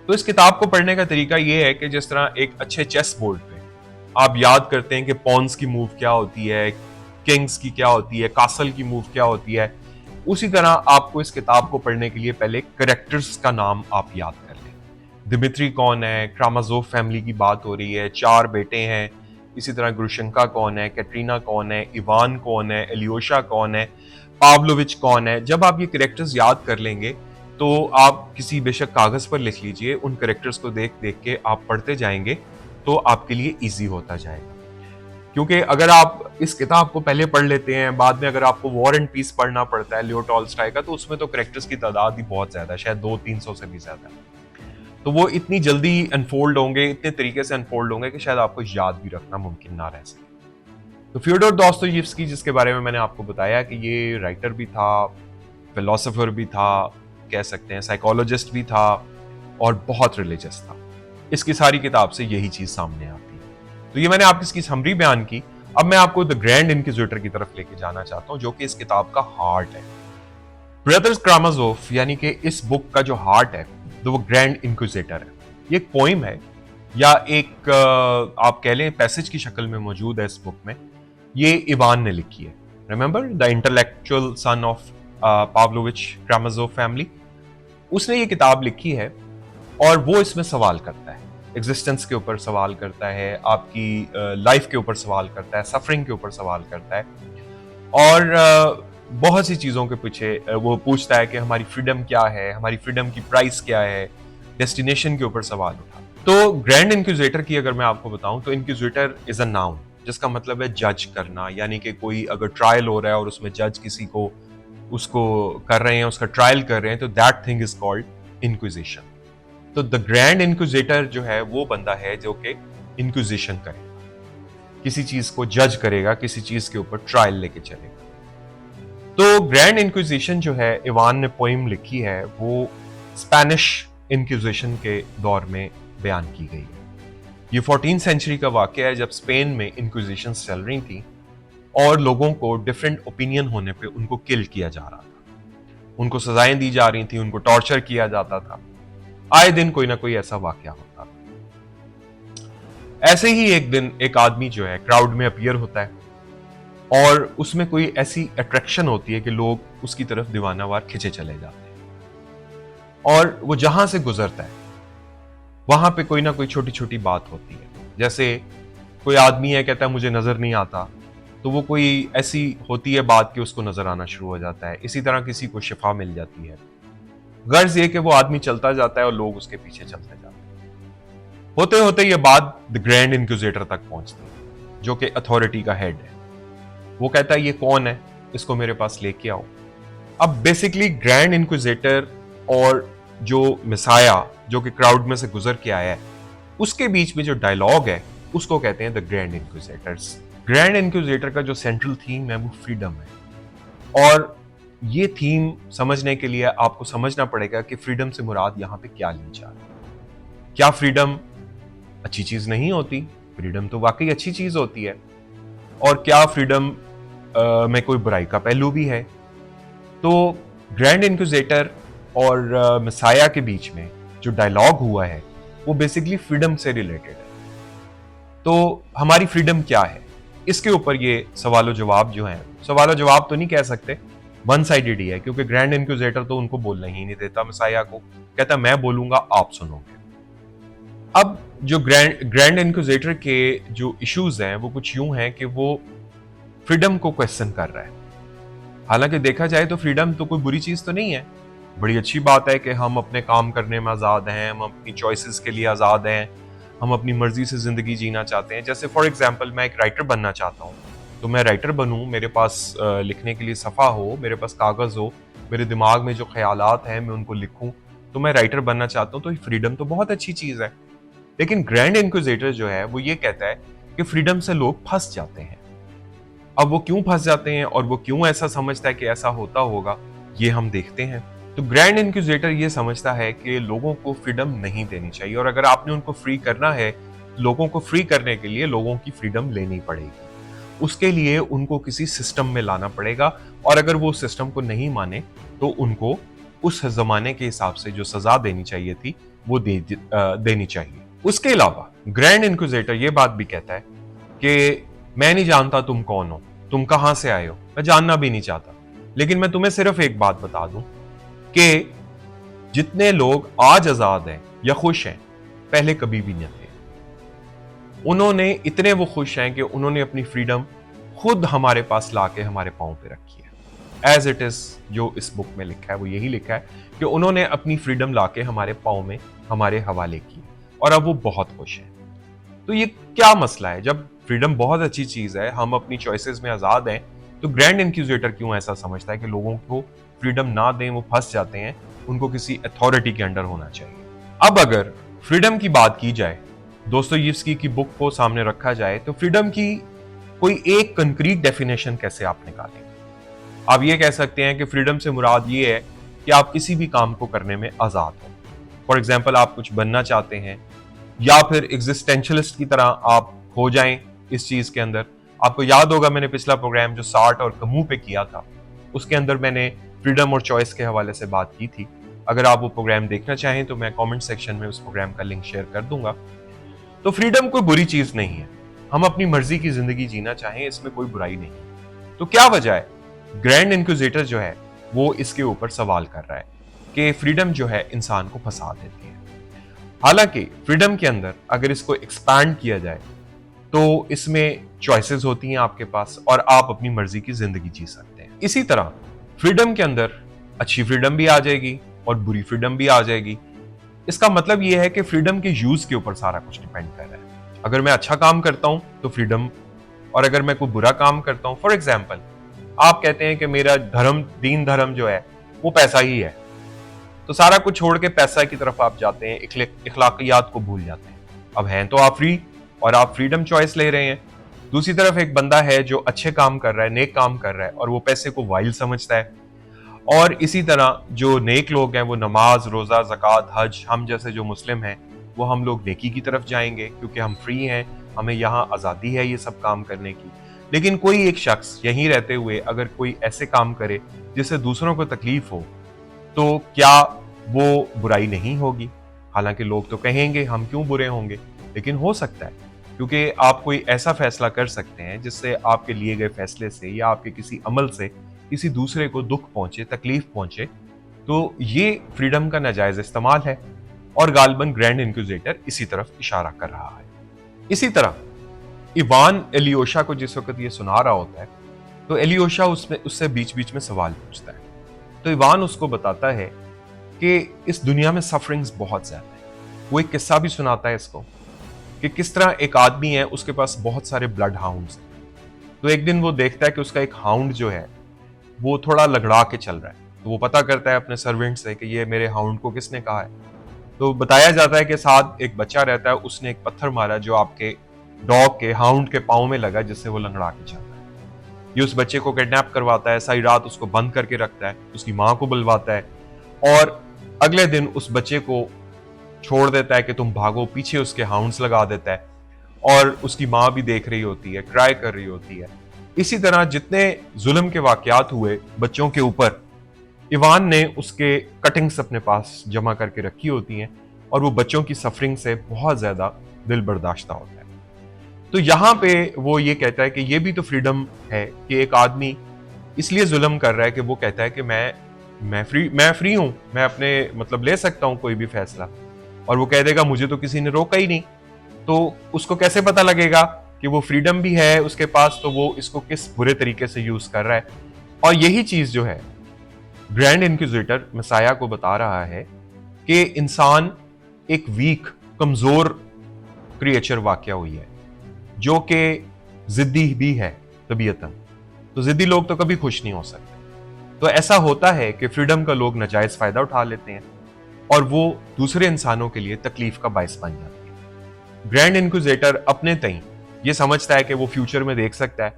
तो इस किताब को पढ़ने का तरीका ये है कि जिस तरह एक अच्छे चेस बोर्ड पे आप याद करते हैं कि पॉन्स की मूव क्या होती है, किंग्स की क्या होती है, कासल की मूव क्या होती है, उसी तरह आपको इस किताब को पढ़ने के लिए पहले करेक्टर्स का नाम आप याद कर लें। दिमित्री कौन है, क्रामाजोव फैमिली की बात हो रही है, 4 बेटे हैं। इसी तरह ग्रुशंका कौन है, कैटरीना कौन है, इवान कौन है, एलियोशा कौन है, पावलोविच कौन है। जब आप ये करेक्टर्स याद कर लेंगे तो आप किसी बेशक कागज पर लिख लीजिए, उन करेक्टर्स को देख देख के आप पढ़ते जाएंगे तो आपके लिए इजी होता जाएगा। क्योंकि अगर आप इस किताब को पहले पढ़ लेते हैं, बाद में अगर आपको वॉर एंड पीस पढ़ना पड़ता है लियो टॉल्स्टॉय का, तो उसमें तो करेक्टर्स की तादाद ही बहुत ज्यादा है, शायद 200-300 से भी ज्यादा है। तो वो इतनी जल्दी अनफोल्ड होंगे, इतने तरीके से अनफोल्ड होंगे कि शायद आपको याद भी रखना मुमकिन ना रह सके। तो फ्योडोर दोस्तोयेव्स्की, जिसके बारे में मैंने आपको बताया कि ये राइटर भी था, फिलोसोफर भी था, कह सकते हैं साइकोलॉजिस्ट भी था, और बहुत रिलीजियस था। इसकी सारी किताब से यही चीज सामने आती है। तो ये मैंने आपकी इसकी समरी बयान की। अब मैं आपको द ग्रैंड इनक्विजिटर की तरफ लेके जाना चाहता हूं, जो कि इस किताब का हार्ट है। ब्रदर्स क्रामाजोव यानी कि इस बुक का जो हार्ट है, वो ग्रैंड इनक्विजिटर है। ये एक पोइम है, या एक आप कह लें पैसेज की शक्ल में मौजूद है इस बुक में। ये इवान ने लिखी है। Remember the intellectual son of Pavlovich Karamazov family. उसने ये किताब लिखी है और वो इसमें सवाल करता है, एग्जिस्टेंस के ऊपर सवाल करता है, आपकी लाइफ के ऊपर सवाल करता है, सफरिंग के ऊपर सवाल करता है, और बहुत सी चीजों के पीछे वो पूछता है कि हमारी फ्रीडम क्या है, हमारी फ्रीडम की प्राइस क्या है, डेस्टिनेशन के ऊपर सवाल उठा। तो ग्रैंड इंक्विजिटर की अगर मैं आपको बताऊं तो इंक्विजिटर इज अ नाउन, जिसका मतलब है जज करना, यानी कि कोई अगर ट्रायल हो रहा है और उसमें जज किसी को उसको कर रहे हैं, उसका ट्रायल कर रहे हैं, तो that thing is called inquisition. तो द ग्रैंड इंक्विजिटर जो है वो बंदा है जो कि इंक्विजिशन करेगा, किसी चीज को जज करेगा, किसी चीज के ऊपर ट्रायल लेके चलेगा। तो ग्रैंड इंक्विजिशन जो है, इवान ने पोइम लिखी है, वो स्पेनिश इंक्विजिशन के दौर में बयान की गई है। ये 14th सेंचुरी का वाकया है, जब स्पेन में इंक्विजिशन चल रही थी और लोगों को डिफरेंट ओपिनियन होने पे उनको किल किया जा रहा था, उनको सजाएं दी जा रही थी, उनको टॉर्चर किया जाता था। आए दिन कोई ना कोई ऐसा वाकया होता था। ऐसे ही एक दिन एक आदमी जो है क्राउड में अपीयर होता है और उसमें कोई ऐसी अट्रैक्शन होती है कि लोग उसकी तरफ दीवानावार खिंचे चले जाते हैं, और वो जहां से गुजरता है वहां पे कोई ना कोई छोटी छोटी बात होती है। जैसे कोई आदमी है, कहता है मुझे नजर नहीं आता, तो वो कोई ऐसी होती है बात कि उसको नजर आना शुरू हो जाता है। इसी तरह किसी को शिफा मिल जाती है। गर्ज ये कि वो आदमी चलता जाता है और लोग उसके पीछे चलते जाते हैं। होते होते ये बात द ग्रैंड इंक्विजिटर तक पहुंचती है, जो कि अथॉरिटी का हेड है। वो कहता है ये कौन है, इसको मेरे पास लेके आओ। अब बेसिकली ग्रैंड इंक्विजिटर और जो मिसाया जो कि क्राउड में से गुजर के आया है, उसके बीच में जो डायलॉग है उसको कहते हैं द ग्रैंड इंक्विजिटर्स। ग्रैंड इंक्विजिटर का जो सेंट्रल थीम है वो फ्रीडम है, और ये थीम समझने के लिए आपको समझना पड़ेगा कि फ्रीडम से मुराद यहां पे क्या ली जा रही है। क्या फ्रीडम अच्छी चीज नहीं होती? फ्रीडम तो वाकई अच्छी चीज होती है। और क्या फ्रीडम में कोई बुराई का पहलू भी है? तो ग्रैंड इंक्विजिटर और मसाया के बीच में जो डायलॉग हुआ है वो बेसिकली फ्रीडम से रिलेटेड है। तो हमारी फ्रीडम क्या है, इसके ऊपर ये सवाल जवाब जो है, सवाल जवाब तो नहीं कह सकते, वन साइडेड ही है, क्योंकि ग्रैंड इंक्विजिटर तो उनको बोलना ही नहीं देता मसाया को, कहता मैं बोलूंगा आप सुनोगे। अब जो ग्रैंड इंक्विजिटर के जो इश्यूज हैं वो कुछ यूं हैं कि वो फ्रीडम को क्वेश्चन कर रहा है। हालांकि देखा जाए तो फ्रीडम तो कोई बुरी चीज तो नहीं है, बड़ी अच्छी बात है कि हम अपने काम करने में आजाद हैं, हम अपनी चॉइसेस के लिए आजाद हैं, हम अपनी मर्जी से जिंदगी जीना चाहते हैं। जैसे फॉर एग्जाम्पल मैं एक राइटर बनना चाहता हूँ, तो मैं राइटर बनूं, मेरे पास लिखने के लिए सफ़ा हो, मेरे पास कागज हो, मेरे दिमाग में जो ख्यालात हैं मैं उनको लिखूं, तो मैं राइटर बनना चाहता हूं। तो फ्रीडम तो बहुत अच्छी चीज है। लेकिन ग्रैंड इंक्विजिटर जो है वो ये कहता है कि फ्रीडम से लोग फंस जाते हैं। अब वो क्यों फंस जाते हैं और वो क्यों ऐसा समझता है कि ऐसा होता होगा, ये हम देखते हैं। तो ग्रैंड इंक्विजिटर ये समझता है कि लोगों को फ्रीडम नहीं देनी चाहिए, और अगर आपने उनको फ्री करना है, लोगों को फ्री करने के लिए लोगों की फ्रीडम लेनी पड़ेगी। उसके लिए उनको किसी सिस्टम में लाना पड़ेगा, और अगर वो सिस्टम को नहीं माने तो उनको उस जमाने के हिसाब से जो सजा देनी चाहिए थी वो देनी चाहिए। उसके अलावा ग्रैंड इंक्विजिटर ये बात भी कहता है कि मैं नहीं जानता तुम कौन हो, तुम कहां से आए हो, मैं जानना भी नहीं चाहता, लेकिन मैं तुम्हें सिर्फ एक बात बता दूं कि जितने लोग आज आजाद हैं या खुश हैं, पहले कभी भी नहीं थे। उन्होंने इतने वो खुश हैं कि उन्होंने अपनी फ्रीडम खुद हमारे पास लाके हमारे पांव पे रखी है। एज इट इज जो इस बुक में लिखा है वो यही लिखा है कि उन्होंने अपनी फ्रीडम लाके हमारे पांव में हमारे हवाले की और अब वो बहुत खुश हैं। तो ये क्या मसला है? जब फ्रीडम बहुत अच्छी चीज है, हम अपनी चॉइसेस में आजाद हैं, तो ग्रैंड इंक्विजिटर क्यों ऐसा समझता है कि लोगों को फ्रीडम ना दें, वो फंस जाते हैं, उनको किसी अथॉरिटी के अंडर होना चाहिए। अब अगर फ्रीडम की बात की जाए, दोस्तोयेव्स्की की बुक को सामने रखा जाए, तो फ्रीडम की कोई एक कंक्रीट डेफिनेशन कैसे आप निकालेंगे? आप ये कह सकते हैं कि फ्रीडम से मुराद ये है कि आप किसी भी काम को करने में आजाद हो। फॉर एग्जाम्पल, आप कुछ बनना चाहते हैं या फिर एग्जिस्टेंशलिस्ट की तरह आप हो जाएं इस चीज के अंदर। आपको याद होगा मैंने पिछला प्रोग्राम जो सार्ट और कमू पे किया था, उसके अंदर मैंने फ्रीडम और चॉइस के हवाले से बात की थी। अगर आप वो प्रोग्राम देखना चाहें तो मैं कमेंट सेक्शन में उस प्रोग्राम का लिंक शेयर कर दूंगा। तो फ्रीडम कोई बुरी चीज नहीं है, हम अपनी मर्जी की जिंदगी जीना चाहें, इसमें कोई बुराई नहीं है। तो क्या वजह है ग्रैंड इंक्विजिटर जो है वो इसके ऊपर सवाल कर रहा है कि फ्रीडम जो है इंसान को फंसा देती है। हालांकि फ्रीडम के अंदर अगर इसको एक्सपैंड किया जाए तो इसमें चॉइसेस होती हैं आपके पास और आप अपनी मर्जी की जिंदगी जी सकते हैं। इसी तरह फ्रीडम के अंदर अच्छी फ्रीडम भी आ जाएगी और बुरी फ्रीडम भी आ जाएगी। इसका मतलब यह है कि फ्रीडम के यूज के ऊपर सारा कुछ डिपेंड कर रहा है। अगर मैं अच्छा काम करता हूं तो फ्रीडम, और अगर मैं कोई बुरा काम करता हूं, फॉर एग्जाम्पल आप कहते हैं कि मेरा धर्म, दीन धर्म जो है वो पैसा ही है, तो सारा कुछ छोड़ के पैसा की तरफ आप जाते हैं, इखलाकियात को भूल जाते हैं। अब हैं तो आप फ्री और आप फ्रीडम चॉइस ले रहे हैं। दूसरी तरफ एक बंदा है जो अच्छे काम कर रहा है, नेक काम कर रहा है, और वो पैसे को वाइल समझता है। और इसी तरह जो नेक लोग हैं वो नमाज, रोजा, ज़कात, हज, हम जैसे जो मुस्लिम हैं वो हम लोग नेकी की तरफ जाएंगे क्योंकि हम फ्री हैं, हमें यहाँ आज़ादी है ये सब काम करने की। लेकिन कोई एक शख्स यहीं रहते हुए अगर कोई ऐसे काम करे जिससे दूसरों को तकलीफ हो, तो क्या वो बुराई नहीं होगी? हालांकि लोग तो कहेंगे हम क्यों बुरे होंगे, लेकिन हो सकता है क्योंकि आप कोई ऐसा फैसला कर सकते हैं जिससे आपके लिए गए फैसले से या आपके किसी अमल से किसी दूसरे को दुख पहुंचे, तकलीफ पहुंचे, तो ये फ्रीडम का नाजायज इस्तेमाल है और गालिबन ग्रैंड इंक्विजिटर इसी तरफ इशारा कर रहा है। इसी तरह इवान एलियोशा को जिस वक्त ये सुना रहा होता है तो एलियोशा उससे बीच बीच में सवाल पूछता है। तो इवान उसको बताता है कि इस दुनिया में सफरिंग्स बहुत ज्यादा है। वो एक किस्सा भी सुनाता है इसको कि किस तरह एक आदमी है, उसके पास बहुत सारे ब्लड हाउंड्स हैं। तो एक दिन वो देखता है कि उसका एक हाउंड जो है वो थोड़ा लगड़ा के चल रहा है। तो वो पता करता है अपने सर्वेंट से कि ये मेरे हाउंड को किसने कहा है। तो बताया जाता है कि साथ एक बच्चा रहता है, उसने एक पत्थर मारा जो आपके डॉग के, हाउंड के पाँव में लगा, जिससे वो लंगड़ा के चल रहा है। ये उस बच्चे को किडनैप करवाता है, सारी रात उसको बंद करके रखता है, उसकी माँ को बुलवाता है और अगले दिन उस बच्चे को छोड़ देता है कि तुम भागो, पीछे उसके हाउंड्स लगा देता है और उसकी माँ भी देख रही होती है, क्राई कर रही होती है। इसी तरह जितने जुल्म के वाकयात हुए बच्चों के ऊपर, इवान ने उसके कटिंग्स अपने पास जमा करके रखी होती हैं और वो बच्चों की सफरिंग से बहुत ज्यादा दिल बर्दाश्ता होता है। तो यहाँ पे वो ये कहता है कि ये भी तो फ्रीडम है कि एक आदमी इसलिए जुल्म कर रहा है कि वो कहता है कि मैं फ्री हूं, मैं अपने मतलब ले सकता हूं कोई भी फैसला, और वो कह देगा मुझे तो किसी ने रोका ही नहीं। तो उसको कैसे पता लगेगा कि वो फ्रीडम भी है उसके पास, तो वो इसको किस बुरे तरीके से यूज कर रहा है। और यही चीज जो है ग्रैंड इंक्विजिटर मसाया को बता रहा है कि इंसान एक वीक, कमजोर क्रिएचर वाकया हुई है जो कि जिद्दी भी है तबीयतन। तो जिद्दी लोग तो कभी खुश नहीं हो सकते। तो ऐसा होता है कि फ्रीडम का लोग नाजायज फायदा उठा लेते हैं और वो दूसरे इंसानों के लिए तकलीफ का बायस बन जाती है। ग्रैंड इंक्विजिटर अपने तई ये समझता है कि वो फ्यूचर में देख सकता है,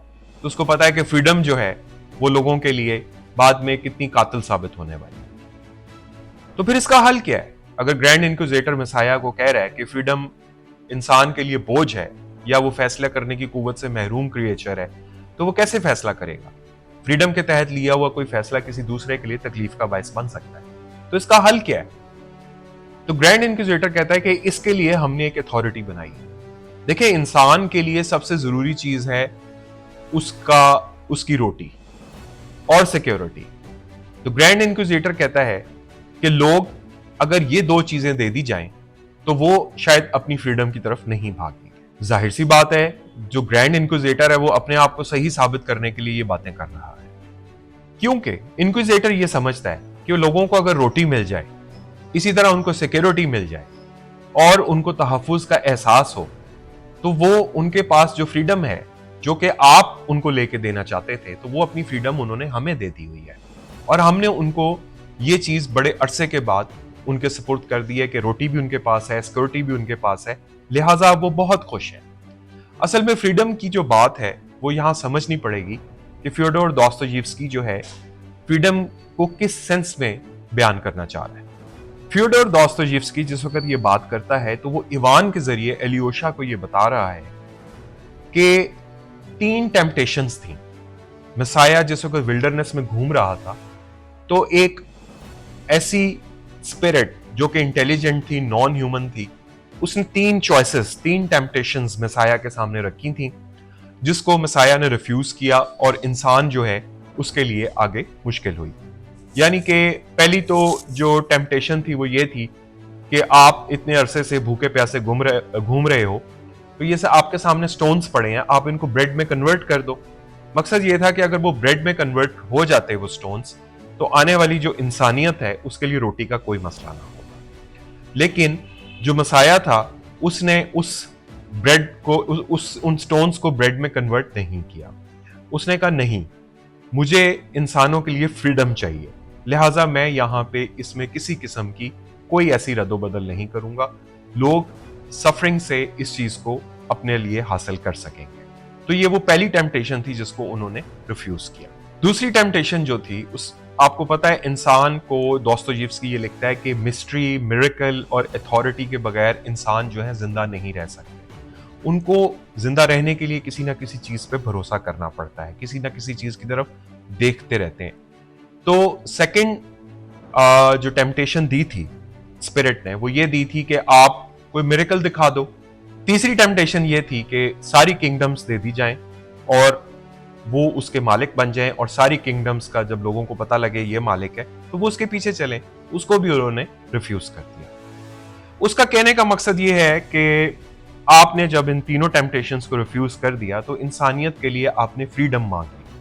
तो उसको पता है कि फ्रीडम जो है वो लोगों के लिए बाद में कितनी कातिल साबित होने वाली है। तो फिर इसका हल क्या है? अगर ग्रैंड इंक्विजिटर मसाया को कह रहा है कि फ्रीडम इंसान के लिए बोझ है या वो फैसला करने की कुव्वत से महरूम क्रिएचर है, तो वो कैसे फैसला करेगा? फ्रीडम के तहत लिया हुआ कोई फैसला किसी दूसरे के लिए तकलीफ का बायस बन सकता है। तो इसका हल क्या है? तो ग्रैंड इंक्विजिटर कहता है कि इसके लिए हमने एक अथॉरिटी बनाई है। देखिए, इंसान के लिए सबसे जरूरी चीज है उसका उसकी रोटी और सिक्योरिटी। तो ग्रैंड इंक्विजिटर कहता है कि लोग अगर ये दो चीजें दे दी जाएं तो वो शायद अपनी फ्रीडम की तरफ नहीं भागेंगे। जाहिर सी बात है, जो ग्रैंड इंक्विजिटर है वो अपने आप को सही साबित करने के लिए ये बातें कर रहा है, क्योंकि इंक्विजिटर ये समझता है कि लोगों को अगर रोटी मिल जाए, इसी तरह उनको सिक्योरिटी मिल जाए और उनको तहफ्फुज का एहसास हो, तो वो उनके पास जो फ्रीडम है जो कि आप उनको लेके देना चाहते थे, तो वो अपनी फ्रीडम उन्होंने हमें दे दी हुई है और हमने उनको ये चीज बड़े अरसे के बाद उनके सपुर्द कर दी है कि रोटी भी उनके पास है, सिक्योरिटी भी उनके पास है, लिहाजा वो बहुत खुश हैं। असल में फ्रीडम की जो बात है वो यहां समझनी पड़ेगी कि फ्योडोर दोस्तोयेव्स्की जो है फ्रीडम को किस सेंस में बयान करना चाह रहा है। फ्योडोर दोस्तोयेव्स्की जिस वक्त ये बात करता है तो वो इवान के जरिए एलियोशा को ये बता रहा है कि 3 टेम्पटेशंस थी। मसाया जिस वक्त विल्डरनेस में घूम रहा था तो एक ऐसी स्पिरिट जो कि इंटेलिजेंट थी, नॉन ह्यूमन थी, उसने 3 चॉइसेस, 3 टेम्पटेशंस मसाया के सामने रखी थी, जिसको मसाया ने रिफ्यूज किया और इंसान जो है उसके लिए आगे मुश्किल हुई। यानी कि पहली तो जो टेम्पटेशन थी वो ये थी कि आप इतने अरसे से भूखे प्यासे घूम रहे हो, तो ये से आपके सामने स्टोन्स पड़े हैं, आप इनको ब्रेड में कन्वर्ट कर दो। मकसद ये था कि अगर वो ब्रेड में कन्वर्ट हो जाते वो स्टोन्स, तो आने वाली जो इंसानियत है उसके लिए रोटी का कोई मसला ना होगा। लेकिन जो मसाया था उसने उस ब्रेड को उन स्टोन्स को ब्रेड में कन्वर्ट नहीं किया। उसने कहा नहीं, मुझे इंसानों के लिए फ्रीडम चाहिए, लिहाजा मैं यहां पे इसमें किसी किस्म की कोई ऐसी रद्दोबदल नहीं करूंगा, लोग सफरिंग से इस चीज को अपने लिए हासिल कर सकेंगे। तो ये वो पहली टेम्पटेशन थी जिसको उन्होंने रिफ्यूज किया। दूसरी टेम्पटेशन जो थी, उस आपको पता है इंसान को दोस्तोयेव्स्की ये लिखता है कि मिस्ट्री, मिरेकल और अथॉरिटी के बगैर इंसान जो है जिंदा नहीं रह सकते। उनको जिंदा रहने के लिए किसी ना किसी चीज पे भरोसा करना पड़ता है, किसी ना किसी चीज की तरफ देखते रहते हैं। तो सेकंड जो टेम्पटेशन दी थी स्पिरिट ने, वो ये दी थी कि आप कोई मिरेकल दिखा दो। तीसरी टेम्पटेशन ये थी कि सारी किंगडम्स दे दी जाएं और वो उसके मालिक बन जाएं, और सारी किंगडम्स का जब लोगों को पता लगे ये मालिक है तो वो उसके पीछे चलें। उसको भी उन्होंने रिफ्यूज कर दिया। उसका कहने का मकसद ये है कि आपने जब इन तीनों टेम्पटेशंस को रिफ्यूज कर दिया तो इंसानियत के लिए आपने फ्रीडम मांग ली।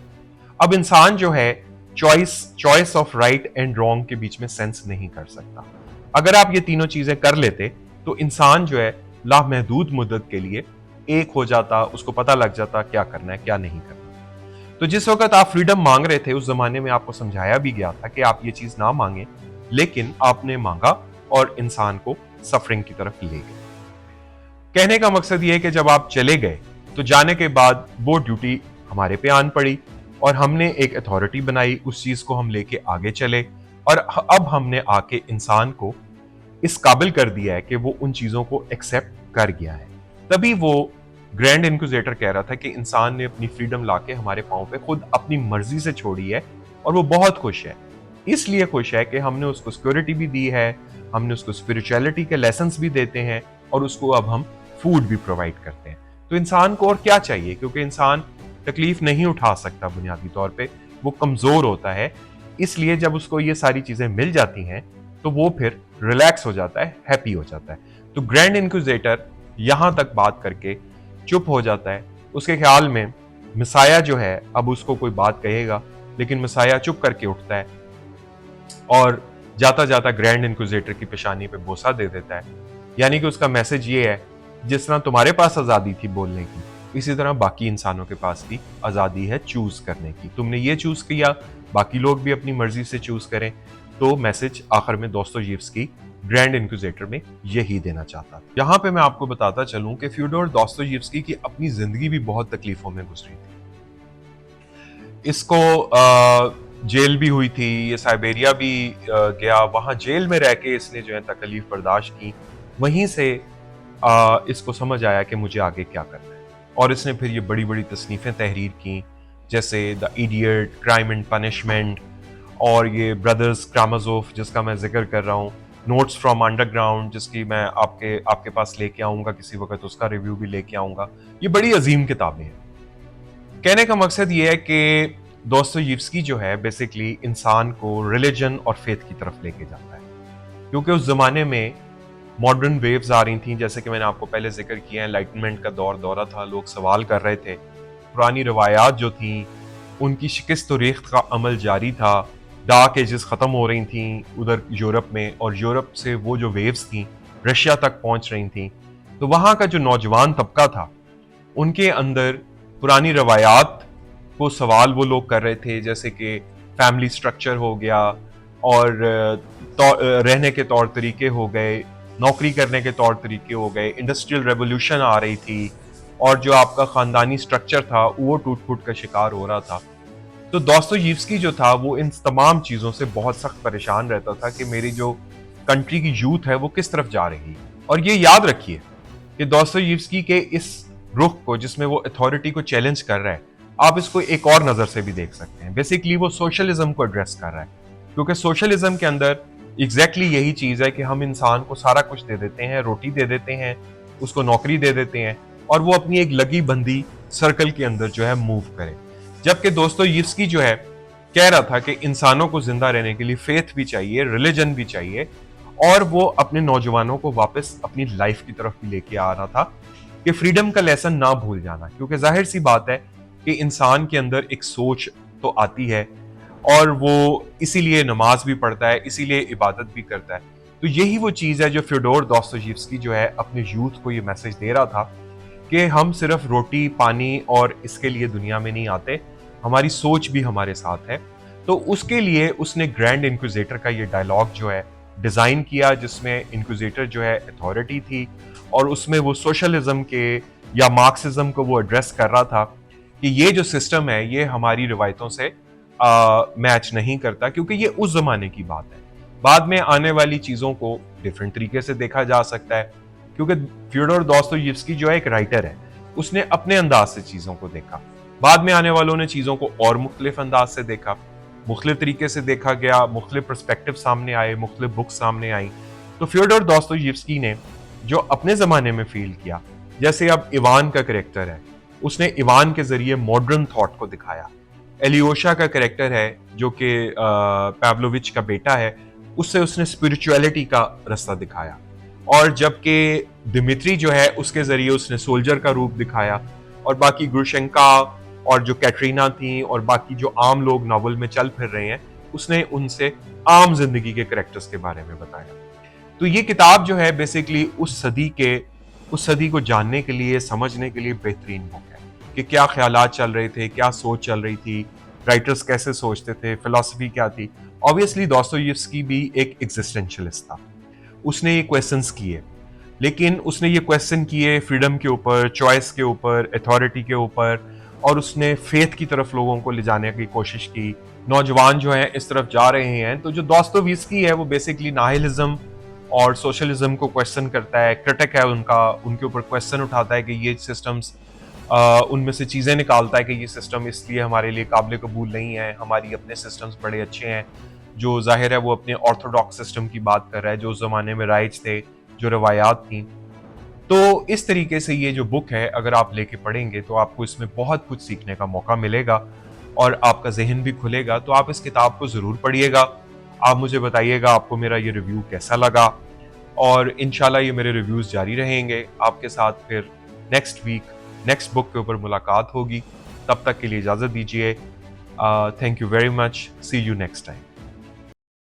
अब इंसान जो है choice of right and wrong के बीच में सेंस नहीं कर सकता। अगर आप ये तीनों चीजें कर लेते तो इंसान जो है लामहदूद मुद्दत के लिए एक हो जाता, उसको पता लग जाता क्या करना है क्या नहीं करना। तो जिस वक्त आप फ्रीडम मांग रहे थे उस जमाने में आपको समझाया भी गया था कि आप ये चीज ना मांगे, लेकिन आपने मांगा और इंसान को सफरिंग की तरफ ले गए। कहने का मकसद ये है कि जब आप चले गए तो जाने के बाद वो ड्यूटी हमारे पे आन पड़ी और हमने एक अथॉरिटी बनाई, उस चीज को हम लेके आगे चले और अब हमने आके इंसान को इस काबिल कर दिया है कि वो उन चीजों को एक्सेप्ट कर गया है। तभी वो ग्रैंड इंक्विजिटर कह रहा था कि इंसान ने अपनी फ्रीडम लाके हमारे पांव पे खुद अपनी मर्जी से छोड़ी है और वो बहुत खुश है। इसलिए खुश है कि हमने उसको सिक्योरिटी भी दी है, हमने उसको स्पिरिचुअलिटी के लेसन्स भी देते हैं और उसको अब हम फूड भी प्रोवाइड करते हैं। तो इंसान को और क्या चाहिए, क्योंकि इंसान तकलीफ नहीं उठा सकता, बुनियादी तौर पे वो कमजोर होता है। इसलिए जब उसको ये सारी चीजें मिल जाती हैं तो वो फिर रिलैक्स हो जाता है, हैप्पी हो जाता है। तो ग्रैंड इंक्विजिटर यहां तक बात करके चुप हो जाता है। उसके ख्याल में मसाया जो है अब उसको कोई बात कहेगा, लेकिन मसाया चुप करके उठता है और जाता जाता ग्रैंड इंक्विजिटर की पेशानी पे बोसा दे देता है। यानी कि उसका मैसेज ये है, जिस तरह तुम्हारे पास आजादी थी बोलने की, इसी तरह बाकी इंसानों के पास भी आजादी है चूज करने की। तुमने ये चूज किया, बाकी लोग भी अपनी मर्जी से चूज करें। तो मैसेज आखिर में दोस्तोयेव्स्की ग्रैंड इंक्विजिटर में यही देना चाहता था। यहां पे मैं आपको बताता चलूं कि फ्योडोर दोस्तोयेव्स्की की अपनी जिंदगी भी बहुत तकलीफों में गुजरी थी। इसको जेल भी हुई थी, ये साइबेरिया भी गया, वहां जेल में रह के इसने जो है तकलीफ बर्दाश्त की। वहीं से इसको समझ आया कि मुझे आगे क्या करना है और इसने फिर ये बड़ी बड़ी तसनीफें तहरीर की, जैसे the idiot, crime and punishment और ये ब्रदर्स कारामाज़ोव जिसका मैं जिक्र कर रहा हूँ, नोट्स फ्रॉम अंडरग्राउंड, जिसकी मैं आपके आपके पास लेके आऊंगा किसी वक्त, उसका रिव्यू भी लेके आऊंगा। ये बड़ी अजीम किताबें हैं। कहने का मकसद ये है कि दोस्तोयेव्स्की जो है बेसिकली इंसान को रिलीजन और फेथ की तरफ लेके जाता है, क्योंकि उस जमाने में मॉडर्न वेव्स आ रही थी, जैसे कि मैंने आपको पहले जिक्र किया, एनलाइटनमेंट का दौरा था, लोग सवाल कर रहे थे, पुरानी रवायात जो थी उनकी शिकस्त और रेख्त का अमल जारी था, डार्क एजेस ख़त्म हो रही थी उधर यूरोप में, और यूरोप से वो जो वेव्स थी रशिया तक पहुंच रही थी। तो वहाँ का जो नौजवान तबका था उनके अंदर पुरानी रवायात को सवाल वो लोग कर रहे थे, जैसे कि फैमिली स्ट्रक्चर हो गया, और रहने के तौर तरीके हो गए, नौकरी करने के तौर तरीके हो गए, इंडस्ट्रियल रेवोल्यूशन आ रही थी, और जो आपका खानदानी स्ट्रक्चर था वो टूट फूट का शिकार हो रहा था। तो दोस्तोयेव्स्की जो था वो इन तमाम चीज़ों से बहुत सख्त परेशान रहता था कि मेरी जो कंट्री की यूथ है वो किस तरफ जा रही है। और ये याद रखिए कि दोस्तोयेव्स्की के इस रुख को, जिसमें वो अथॉरिटी को चैलेंज कर रहा है, आप इसको एक और नज़र से भी देख सकते हैं। बेसिकली वो सोशलिज्म को एड्रेस कर रहा है, क्योंकि सोशलिज्म के अंदर एग्जैक्टली यही चीज़ है कि हम इंसान को सारा कुछ दे देते हैं, रोटी दे देते हैं, उसको नौकरी दे देते हैं, और वो अपनी एक लगी बंदी सर्कल के अंदर जो है मूव करे। जबकि दोस्तोयेव्स्की जो है कह रहा था कि इंसानों को जिंदा रहने के लिए फेथ भी चाहिए, रिलीजन भी चाहिए, और वो अपने नौजवानों को वापस अपनी लाइफ की तरफ भी लेके आ रहा था कि फ्रीडम का लेसन ना भूल जाना, क्योंकि जाहिर सी बात है कि इंसान के अंदर एक सोच तो आती है, और वो इसीलिए नमाज भी पढ़ता है, इसीलिए इबादत भी करता है। तो यही वो चीज़ है जो फ्योडोर दोस्तोयेव्स्की जो है अपने यूथ को ये मैसेज दे रहा था कि हम सिर्फ रोटी पानी और इसके लिए दुनिया में नहीं आते, हमारी सोच भी हमारे साथ है। तो उसके लिए उसने ग्रैंड इंक्विजिटर का ये डायलॉग जो है डिज़ाइन किया, जिसमें इंक्विजिटर जो है अथॉरिटी थी, और उसमें वो सोशलिज्म के या मार्क्सिज्म को वो एड्रेस कर रहा था कि ये जो सिस्टम है ये हमारी रिवायतों से मैच नहीं करता, क्योंकि ये उस जमाने की बात है। बाद में आने वाली चीज़ों को डिफरेंट तरीके से देखा जा सकता है, क्योंकि फ्योडोर दोस्तोयेव्स्की जो है एक राइटर है, उसने अपने अंदाज से चीज़ों को देखा। बाद में आने वालों ने चीज़ों को और मुख्तलिफ अंदाज से देखा, मुख्तलिफ तरीके से देखा गया, मुख्तलिफ पर्सपेक्टिव सामने आए, मुख्तलिफ बुक्स सामने आई। तो फ्योडोर दोस्तोयेव्स्की ने जो अपने ज़माने में फील किया, जैसे अब इवान का करेक्टर है, उसने इवान के ज़रिए मॉडर्न थॉट को दिखाया। एलियोशा का करेक्टर है जो कि पाव्लोविच का बेटा है, उससे उसने स्पिरिचुअलिटी का रास्ता दिखाया। और जबकि दिमित्री जो है उसके ज़रिए उसने सोल्जर का रूप दिखाया, और बाकी ग्रुशेंका और जो कैटरीना थी और बाकी जो आम लोग नावल में चल फिर रहे हैं, उसने उनसे आम जिंदगी के करेक्टर्स के बारे में बताया। तो ये किताब जो है बेसिकली उस सदी को जानने के लिए, समझने के लिए बेहतरीन बुक है कि क्या ख्यालात चल रहे थे, क्या सोच चल रही थी, राइटर्स कैसे सोचते थे, फिलॉसफी क्या थी। ऑब्वियसली दोस्तोयेव्स्की भी एक एग्जिस्टेंशलिस्ट था, उसने ये क्वेश्चंस किए, लेकिन उसने ये क्वेश्चन किए फ्रीडम के ऊपर, चॉइस के ऊपर, अथॉरिटी के ऊपर, और उसने फेथ की तरफ लोगों को ले जाने की कोशिश की। नौजवान जो है इस तरफ जा रहे हैं, तो जो दोस्तोयेव्स्की है वो बेसिकली नाहिलिज्म और सोशलिज्म को क्वेश्चन करता है, क्रिटिक है उनका, उनके ऊपर क्वेश्चन उठाता है कि ये सिस्टम्स, उनमें से चीज़ें निकालता है कि ये सिस्टम इसलिए हमारे लिए काबिल कबूल नहीं है, हमारी अपने सिस्टम्स बड़े अच्छे हैं। जो जाहिर है वो अपने ऑर्थोडॉक्स सिस्टम की बात कर रहा है, जो उस ज़माने में राइट्स थे, जो रवायात थी। तो इस तरीके से ये जो बुक है अगर आप लेके पढ़ेंगे तो आपको इसमें बहुत कुछ सीखने का मौका मिलेगा, और आपका जहन भी खुलेगा। तो आप इस किताब को ज़रूर पढ़िएगा। आप मुझे बताइएगा आपको मेरा ये रिव्यू कैसा लगा, और इंशाल्लाह ये मेरे रिव्यूज़ जारी रहेंगे आपके साथ। फिर नेक्स्ट वीक नेक्स्ट बुक के ऊपर मुलाकात होगी। तब तक के लिए इजाज़त दीजिए। Thank you very much. See you next time.